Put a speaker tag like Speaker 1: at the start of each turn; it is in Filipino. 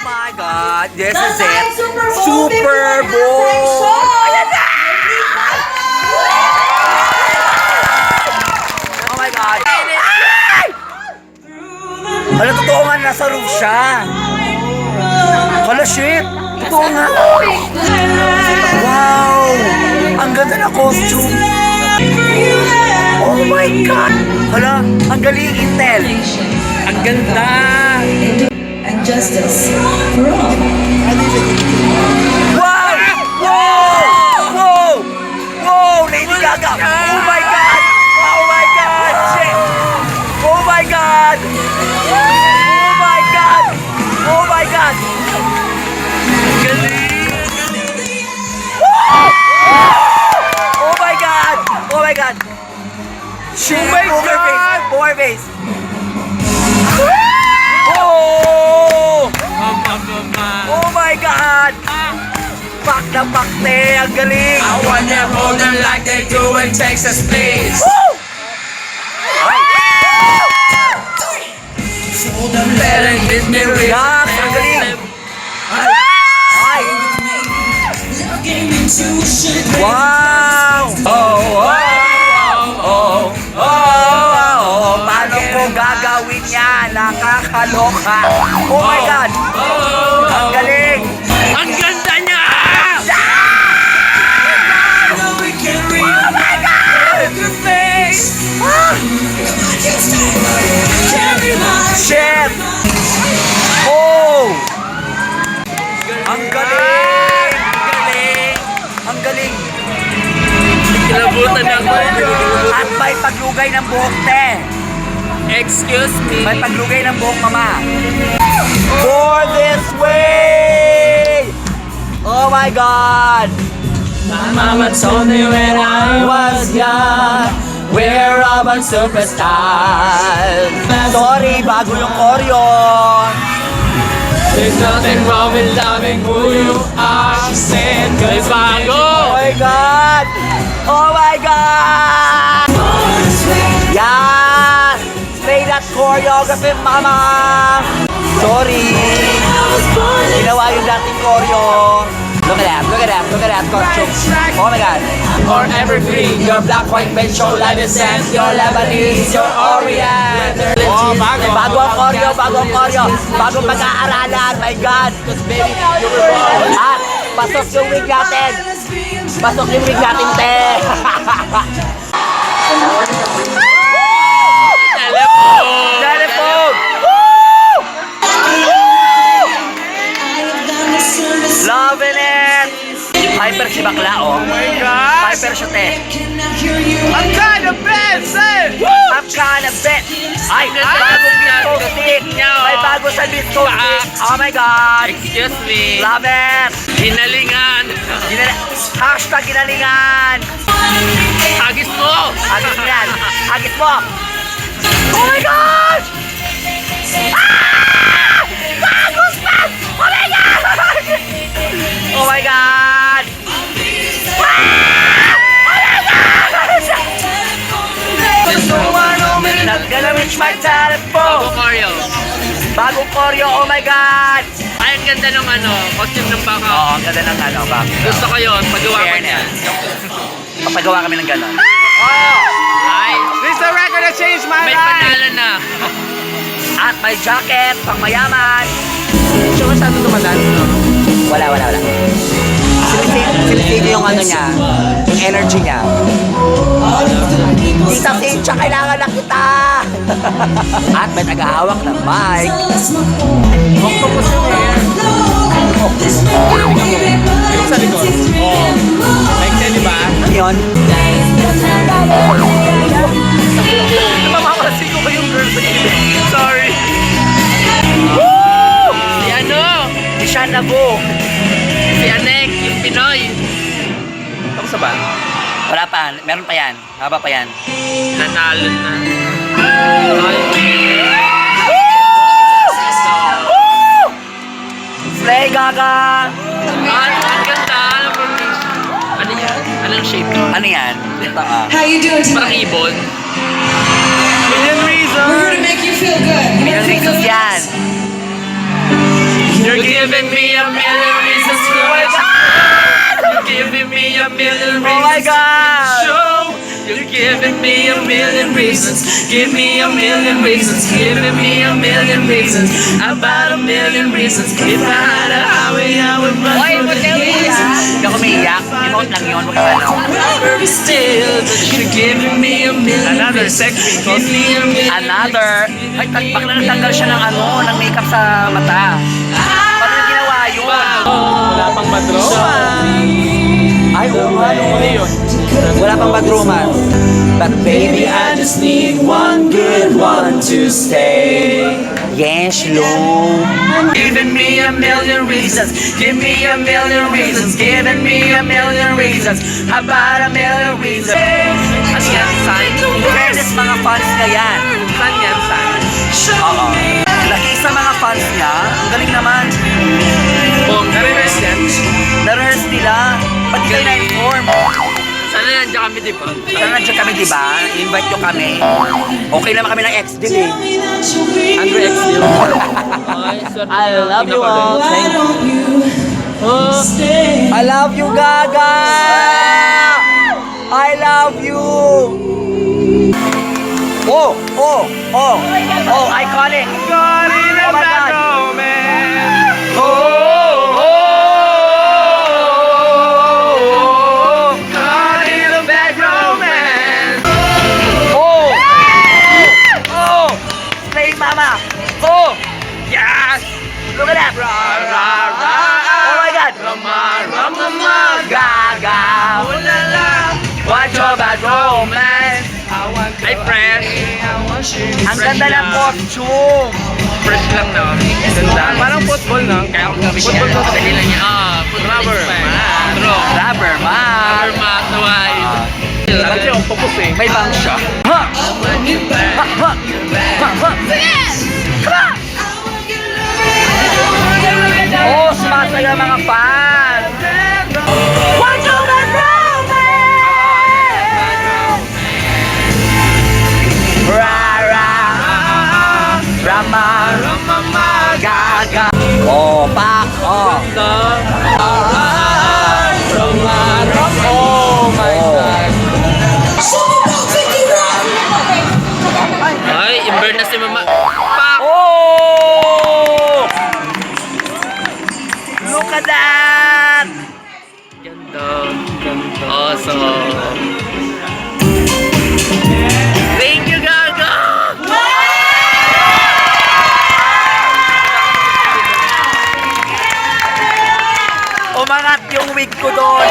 Speaker 1: my God! This is it!
Speaker 2: Super Bowl!
Speaker 1: Super Bowl! Ayan na! Oh my God! Ay! Hala, totoo nga, nasa roof siya. Hala, shit! Totoo nga. Wow! Ang ganda na costume. Oh my God! Hala, ang galing, Intel. Ang ganda.
Speaker 2: And justice for all.
Speaker 1: Wow! Wow! Wow! Wow! Lady Gaga! Oh my God! Oh my God! Shit! Oh my God! Oh my God! Oh my God! Galing! Oh my God! Oh my God! Shit! Oh my God! Poker face! Oh! Oh my God! Pak na pakte! Ang galing!
Speaker 3: I wanna hold them like they do in Texas, please.
Speaker 1: Woo! Ay!
Speaker 3: Better give me real.
Speaker 1: Yak! Ang galing! Ay! Wow! Oh! Oh! Oh! Oh! Oh! Paano ko gagawin yan? Nakakaloka! Oh my God! Ang galing!
Speaker 3: Ang ganda niya!
Speaker 1: Oh my God! Shit! Oh! Ang galing! Ang galing!
Speaker 3: Kilabutan ako.
Speaker 1: At may paglugay ng buhok, te!
Speaker 3: Excuse me.
Speaker 1: May paglugay ng buhok, mama! For this way! Oh my God!
Speaker 3: Mama told me when I was young, we're all born superstars.
Speaker 1: Sorry, bago yung choreo!
Speaker 3: There's nothing wrong with loving who you are. She said, may bago.
Speaker 1: Oh my God! Oh my God! Yes! Play that choreography, mama! Sorry! Ginawa yung dating choreo. Look at that, look at that, look at that costume. Oh my God!
Speaker 3: Or evergreen, your black, white, beige, show like the sand. Your Lebanese, your Orient.
Speaker 1: Oh, bago ang choreo, bago ang choreo. Bago pag-aaralan, my God! At pasok yung wig natin. Pasok yung wig natin, te.
Speaker 3: Telephone.
Speaker 1: Telephone! Loving it! Hyper si bakla, oh.
Speaker 3: Oh my God!
Speaker 1: Hyper siya, te.
Speaker 3: I'm kind of best, eh!
Speaker 1: I'm kinda bet. Ay, bagong disco stick. May bago sa disco stick. Oh my God!
Speaker 3: Excuse me.
Speaker 1: Love it!
Speaker 3: Hinalingan.
Speaker 1: Hashtag ginalingan!
Speaker 3: Agis mo.
Speaker 1: Agis mo yan! Agis mo! Oh my God! Ah! Bagus pa! Oh my God! Oh my God! Ah! Oh my God! Not gonna reach my
Speaker 3: Bago
Speaker 1: telephone!
Speaker 3: choreo.
Speaker 1: Bagong choreo, oh my God!
Speaker 3: Ay, ang ganda ng costume ng baka.
Speaker 1: Oo, ang ganda ng ano, bak.
Speaker 3: Gusto ko yun. Pagawa ko niya.
Speaker 1: Papagawa kami ng gano'n. Oh!
Speaker 3: Ay,
Speaker 4: This is the record that changed my
Speaker 3: may
Speaker 4: life.
Speaker 3: panalo na.
Speaker 1: At may jacket, pang mayaman.
Speaker 4: Siya masyado dumadaan.
Speaker 1: Wala. Sinisig yung ano niya, yung energy niya. Tita Cynthia, kailangan na kita! At may tagahawak ng mic.
Speaker 4: Yung sa likod. Oh. Like siya, di ba?
Speaker 1: Ano yun?
Speaker 4: Napapakasin ko ba yung girl sa gilid? Sorry.
Speaker 1: Woo!
Speaker 3: Si ano?
Speaker 1: Si Shana Go.
Speaker 3: Si Anek, yung Pinoy.
Speaker 4: Tapos na ba?
Speaker 1: Wala pa, meron pa yan. Haba pa yan.
Speaker 3: Nanalo na. Ay.
Speaker 1: Slay Gaga!
Speaker 3: Ang ganda. Ano yan? Anong shape?
Speaker 1: Ano yan? Ito
Speaker 2: How you doing
Speaker 3: Parang
Speaker 2: tonight?
Speaker 3: ibon.
Speaker 4: Million reasons.
Speaker 2: We're gonna make you feel good.
Speaker 1: Million reasons yan.
Speaker 4: You're
Speaker 3: You're giving me a million reasons to You're giving me a million reasons.
Speaker 1: Oh my God!
Speaker 3: Show. You're giving me a million reasons. Give me a million reasons. Giving me a million reasons. About a million reasons. If I had a highway, I would run for the hills.
Speaker 1: Hindi ako umiiyak. Emote lang yun. Huwag ka
Speaker 3: Never be still, but you're giving me a million
Speaker 4: Another
Speaker 3: reasons.
Speaker 4: sex
Speaker 3: Give me a million
Speaker 1: Another. Ay, bakla natanggal siya ng ng makeup sa mata. Paano yung ginawa yun?
Speaker 4: Wala pang madroma.
Speaker 1: Ay, oo nga.
Speaker 4: Ano yun?
Speaker 1: Wala pang badroman. But baby,
Speaker 3: I just need one good one to stay.
Speaker 1: yes, Lou.
Speaker 3: Giving me a million reasons. Give me a million reasons. Giving me a million reasons. How about a million reasons? Ano yan, sign?
Speaker 1: Fairness, mga fans niya yan.
Speaker 4: Saan yan, saan?
Speaker 1: Oo. Laki sa mga fans niya. Ang galing naman.
Speaker 4: Oh, nare-rest yan.
Speaker 1: Na-rehearse nila. Ba't kayo na-inform?
Speaker 4: Sana yan, dyan kami, di ba?
Speaker 1: Sana nandiyan kami, di ba? Invite nyo kami. Okay naman kami ng ex-deal eh.
Speaker 4: Andrew X Deal.
Speaker 3: I love you all. Thank you.
Speaker 1: I love you, Gaga! I love you! Oh, oh, oh, oh, iconic! Oh my God! Oh! Oh! Play Mama! Oh! Yes! Look at that! Oh my God! Gaga! What's your bad romance?
Speaker 4: Hi, friend.
Speaker 1: Ang ganda ng costume!
Speaker 4: Fresh lang, no? Ganda. Parang football, no? Kaya kung football ko sa kanila niya. Rubber.
Speaker 1: Rubber man!
Speaker 4: Matuway. Lagi siya octopus eh.
Speaker 1: May bang siya. Ha! Ha! Ha! Ha! Ha! Oh, sumasaya mga fans! What's your bad romance? Ra ra Rama Gaga. Oh, pak! Oh! Oh my God!
Speaker 4: Ay, imburn na si mama. Pak!
Speaker 1: Oh! Look at that!
Speaker 4: Ganda. Awesome. Thank you, Gaga!
Speaker 1: Umangat yung wig ko doon.